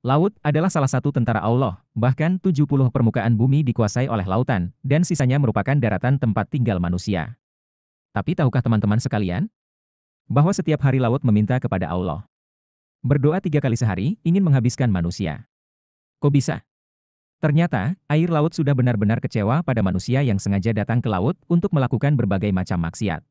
Laut adalah salah satu tentara Allah, bahkan 70 permukaan bumi dikuasai oleh lautan, dan sisanya merupakan daratan tempat tinggal manusia. Tapi tahukah teman-teman sekalian, bahwa setiap hari laut meminta kepada Allah berdoa 3 kali sehari, ingin menghabiskan manusia. Kok bisa? Ternyata, air laut sudah benar-benar kecewa pada manusia yang sengaja datang ke laut untuk melakukan berbagai macam maksiat.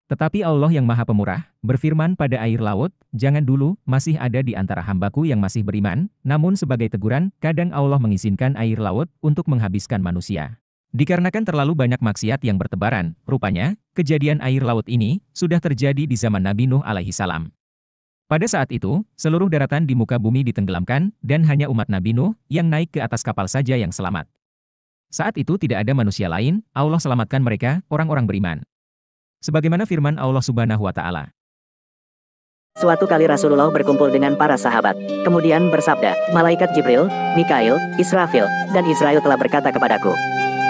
Tetapi Allah yang Maha Pemurah, berfirman pada air laut, "Jangan dulu, masih ada di antara hambaku yang masih beriman," namun sebagai teguran, kadang Allah mengizinkan air laut untuk menghabiskan manusia. Dikarenakan terlalu banyak maksiat yang bertebaran, rupanya, kejadian air laut ini, sudah terjadi di zaman Nabi Nuh alaihi salam. Pada saat itu, seluruh daratan di muka bumi ditenggelamkan, dan hanya umat Nabi Nuh, yang naik ke atas kapal saja yang selamat. Saat itu tidak ada manusia lain, Allah selamatkan mereka, orang-orang beriman. Sebagaimana firman Allah Subhanahu wa Ta'ala. Suatu kali Rasulullah berkumpul dengan para sahabat, kemudian bersabda, "Malaikat Jibril, Mikail, Israfil, dan Israel telah berkata kepadaku."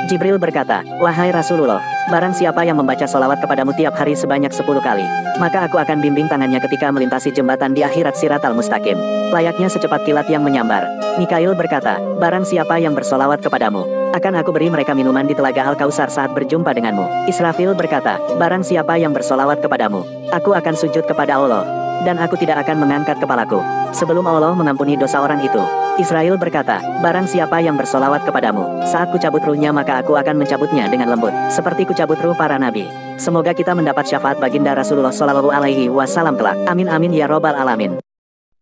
Jibril berkata, "Wahai Rasulullah, barang siapa yang membaca solawat kepadamu tiap hari sebanyak 10 kali, maka aku akan bimbing tangannya ketika melintasi jembatan di akhirat Siratal Mustaqim, layaknya secepat kilat yang menyambar." Mikail berkata, "Barang siapa yang bersolawat kepadamu, akan aku beri mereka minuman di telaga Al-Kausar saat berjumpa denganmu." Israfil berkata, "Barang siapa yang bersolawat kepadamu, aku akan sujud kepada Allah, dan aku tidak akan mengangkat kepalaku sebelum Allah mengampuni dosa orang itu." Israel berkata, "Barang siapa yang bersolawat kepadamu, saat kucabut ruhnya maka aku akan mencabutnya dengan lembut, seperti kucabut ruh para nabi." Semoga kita mendapat syafaat baginda Rasulullah Shallallahu Alaihi Wasallam kelak. Amin amin ya robbal alamin.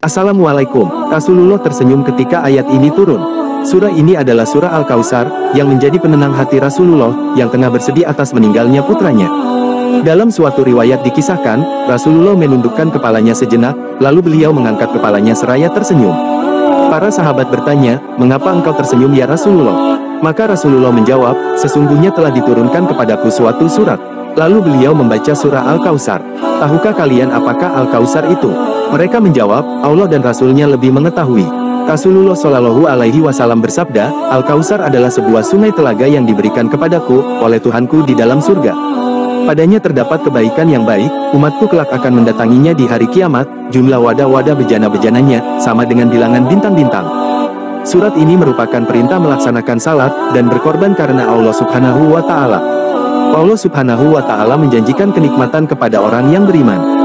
Assalamualaikum. Rasulullah tersenyum ketika ayat ini turun. Surah ini adalah surah Al-Kausar, yang menjadi penenang hati Rasulullah, yang tengah bersedih atas meninggalnya putranya. Dalam suatu riwayat dikisahkan, Rasulullah menundukkan kepalanya sejenak, lalu beliau mengangkat kepalanya seraya tersenyum. Para sahabat bertanya, "Mengapa engkau tersenyum ya Rasulullah?" Maka Rasulullah menjawab, "Sesungguhnya telah diturunkan kepadaku suatu surat." Lalu beliau membaca surah Al-Kausar. "Tahukah kalian apakah Al-Kausar itu?" Mereka menjawab, "Allah dan Rasulnya lebih mengetahui." Rasulullah Shallallahu Alaihi Wasallam bersabda, "Al-Kausar adalah sebuah sungai telaga yang diberikan kepadaku oleh Tuhanku di dalam surga. Padanya terdapat kebaikan yang baik, umatku kelak akan mendatanginya di hari kiamat, jumlah wadah-wadah bejana-bejananya, sama dengan bilangan bintang-bintang." Surat ini merupakan perintah melaksanakan salat, dan berkorban karena Allah Subhanahu wa Ta'ala. Allah Subhanahu wa Ta'ala menjanjikan kenikmatan kepada orang yang beriman.